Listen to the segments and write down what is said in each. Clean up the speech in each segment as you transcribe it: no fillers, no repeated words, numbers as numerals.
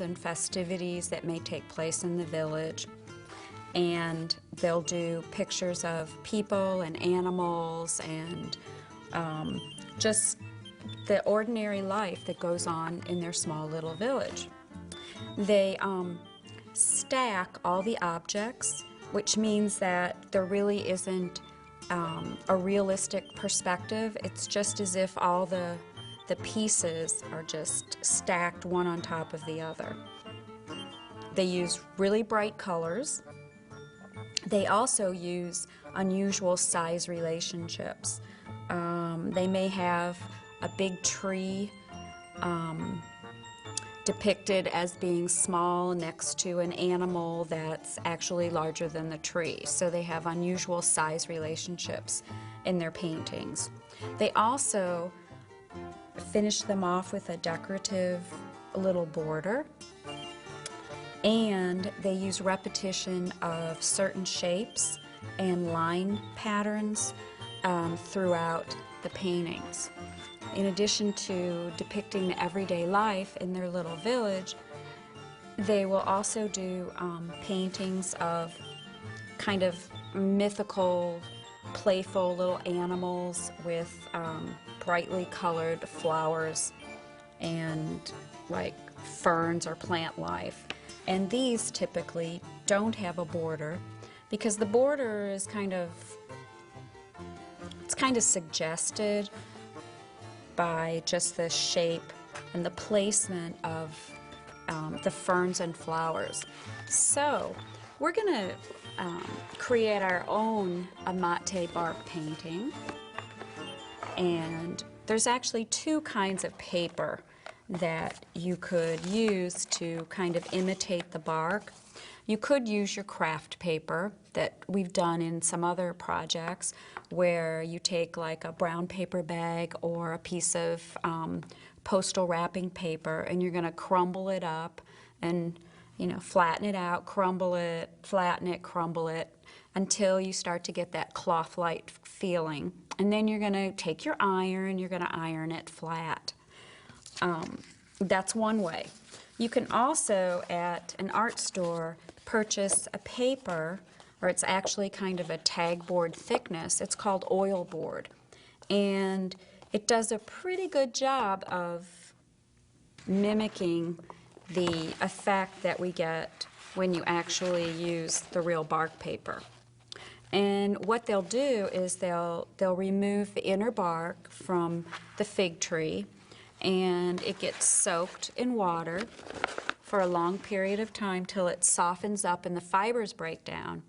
and festivities that may take place in the village. And they'll do pictures of people and animals and just the ordinary life that goes on in their small little village. They stack all the objects, which means that there really isn't a realistic perspective. It's just as if all the pieces are just stacked one on top of the other. They use really bright colors. They also use unusual size relationships. They may have a big tree depicted as being small next to an animal that's actually larger than the tree. So they have unusual size relationships in their paintings. They also finish them off with a decorative little border, and they use repetition of certain shapes and line patterns throughout the paintings. In addition to depicting everyday life in their little village, they will also do paintings of kind of mythical, playful little animals with brightly colored flowers and like ferns or plant life. And these typically don't have a border because the border is kind of suggested by just the shape and the placement of the ferns and flowers. So we're going to create our own amate bark painting. And there's actually two kinds of paper that you could use to kind of imitate the bark. You could use your craft paper that we've done in some other projects, where you take like a brown paper bag or a piece of postal wrapping paper, and you're going to crumble it up and, you know, flatten it out, crumble it, flatten it, crumble it, until you start to get that cloth-like feeling. And then you're going to take your iron, you're going to iron it flat. That's one way. You can also, at an art store, purchase a paper, or it's actually kind of a tag board thickness. It's called oil board. And it does a pretty good job of mimicking the effect that we get when you actually use the real bark paper. And what they'll do is they'll remove the inner bark from the fig tree, and it gets soaked in water for a long period of time till it softens up and the fibers break down.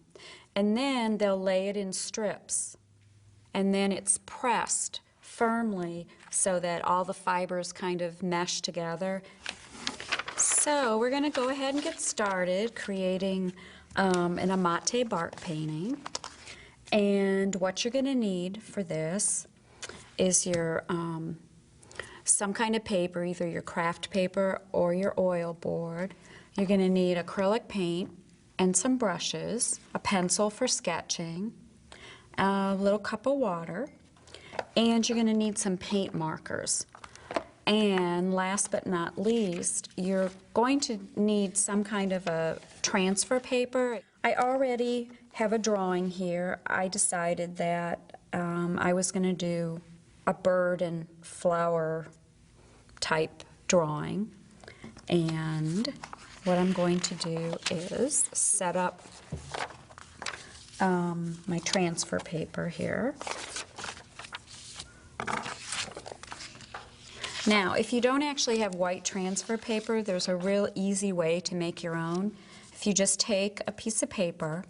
And then they'll lay it in strips, and then it's pressed firmly so that all the fibers kind of mesh together. So we're going to go ahead and get started creating an amate bark painting. And what you're going to need for this is your some kind of paper, either your craft paper or your oil board. You're going to need acrylic paint and some brushes, a pencil for sketching, a little cup of water, and you're going to need some paint markers. And last but not least, you're going to need some kind of a transfer paper. I already have a drawing here. I decided that I was going to do a bird and flower type drawing. And what I'm going to do is set up my transfer paper here. Now, if you don't actually have white transfer paper, there's a real easy way to make your own. If you just take a piece of paper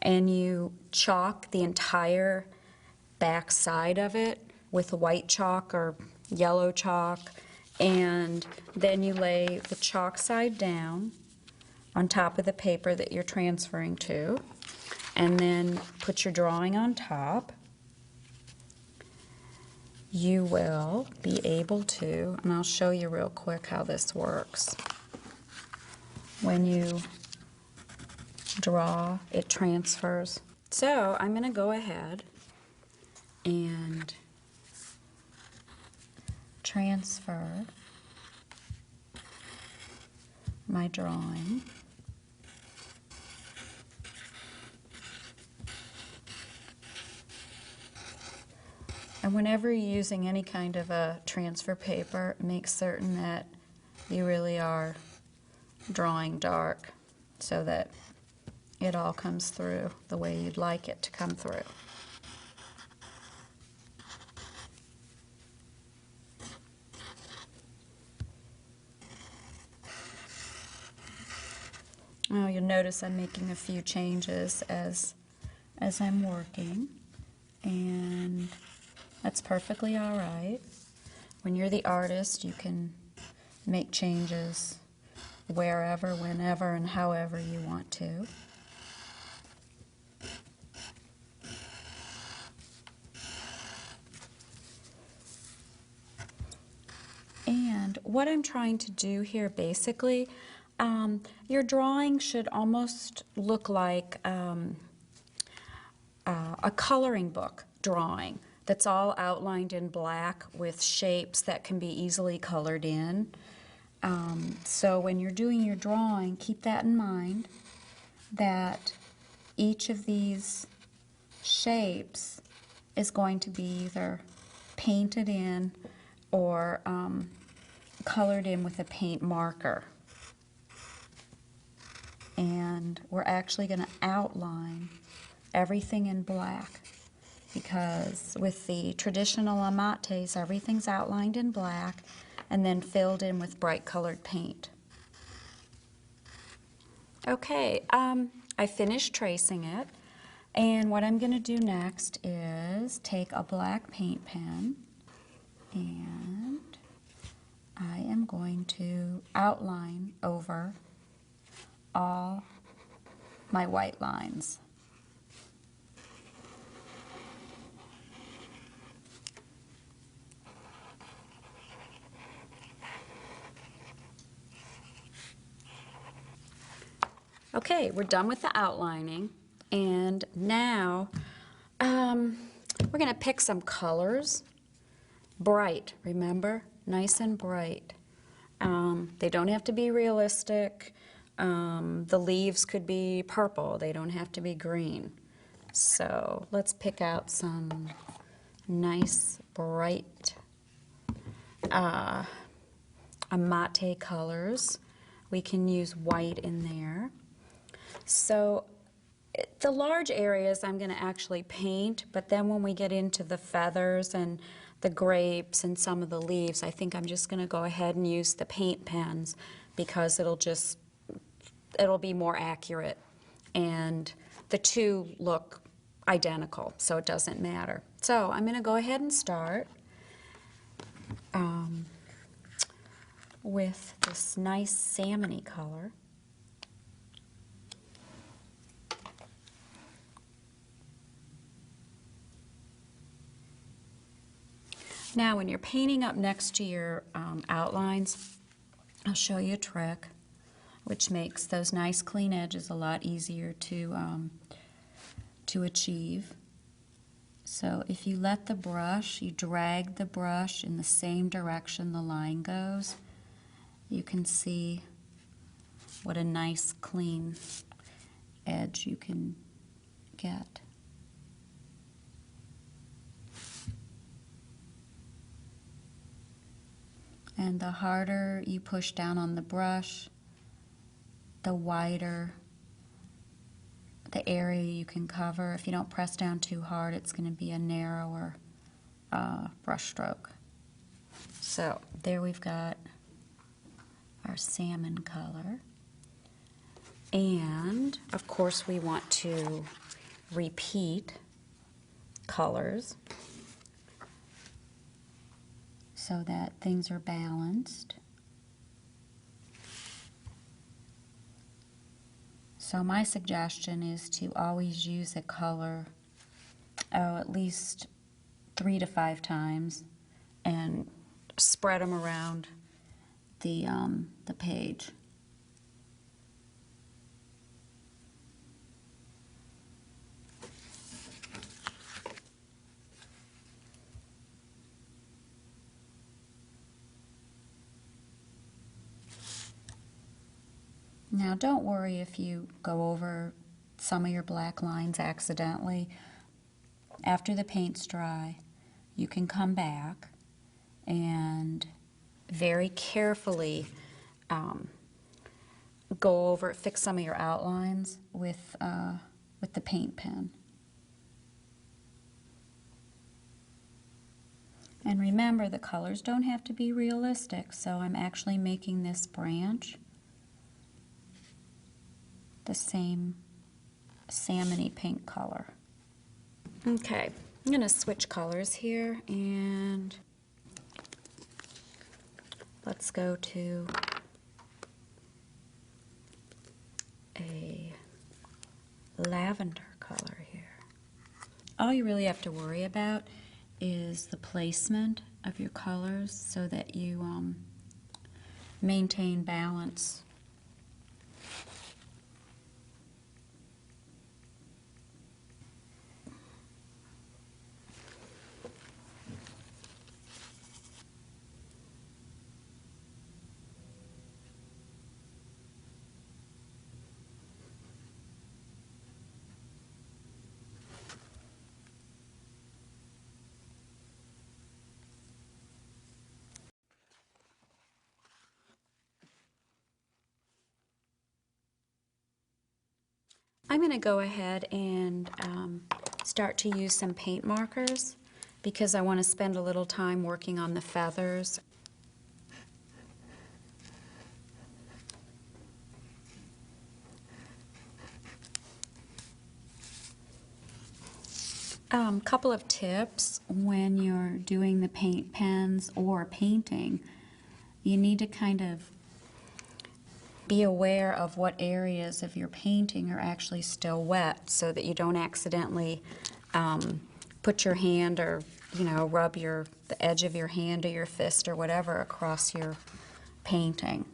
and you chalk the entire back side of it with white chalk or yellow chalk, and then you lay the chalk side down on top of the paper that you're transferring to, and then put your drawing on top, you will be able to, and I'll show you real quick how this works. When you draw, it transfers. So I'm going to go ahead and transfer my drawing. And whenever you're using any kind of a transfer paper, make certain that you really are drawing dark so that it all comes through the way you'd like it to come through. Oh, you'll notice I'm making a few changes as I'm working, and that's perfectly all right. When you're the artist, you can make changes wherever, whenever, and however you want to. And what I'm trying to do here basically, your drawing should almost look like a coloring book drawing that's all outlined in black with shapes that can be easily colored in. So when you're doing your drawing, keep that in mind, that each of these shapes is going to be either painted in or colored in with a paint marker. And we're actually going to outline everything in black, because with the traditional amates, everything's outlined in black and then filled in with bright colored paint. Okay, I finished tracing it, and what I'm going to do next is take a black paint pen, and I am going to outline over all my white lines. Okay, we're done with the outlining, and now we're going to pick some colors. Bright, remember? Nice and bright. They don't have to be realistic. The leaves could be purple. They don't have to be green. So let's pick out some nice, bright amate colors. We can use white in there. So the large areas I'm going to actually paint, but then when we get into the feathers and the grapes and some of the leaves, I think I'm just going to go ahead and use the paint pens, because it'll be more accurate, and the two look identical, so it doesn't matter. So I'm going to go ahead and start with this nice salmon-y color. Now, when you're painting up next to your outlines, I'll show you a trick which makes those nice clean edges a lot easier to achieve. So if you let the brush, you drag the brush in the same direction the line goes, you can see what a nice clean edge you can get. And the harder you push down on the brush, the wider the area you can cover. If you don't press down too hard, it's going to be a narrower brush stroke. So there we've got our salmon color. And of course we want to repeat colors so that things are balanced. So my suggestion is to always use a color at least 3 to 5 times and spread them around the page. Now don't worry if you go over some of your black lines accidentally. After the paint's dry, you can come back and very carefully go over, fix some of your outlines with the paint pen. And remember, the colors don't have to be realistic, so I'm actually making this branch the same salmon-y pink color. Okay, I'm going to switch colors here, and let's go to a lavender color here. All you really have to worry about is the placement of your colors so that you maintain balance. I'm going to go ahead and start to use some paint markers because I want to spend a little time working on the feathers. Couple of tips when you're doing the paint pens or painting. You need to kind of be aware of what areas of your painting are actually still wet so that you don't accidentally put your hand or, rub the edge of your hand or your fist or whatever across your painting.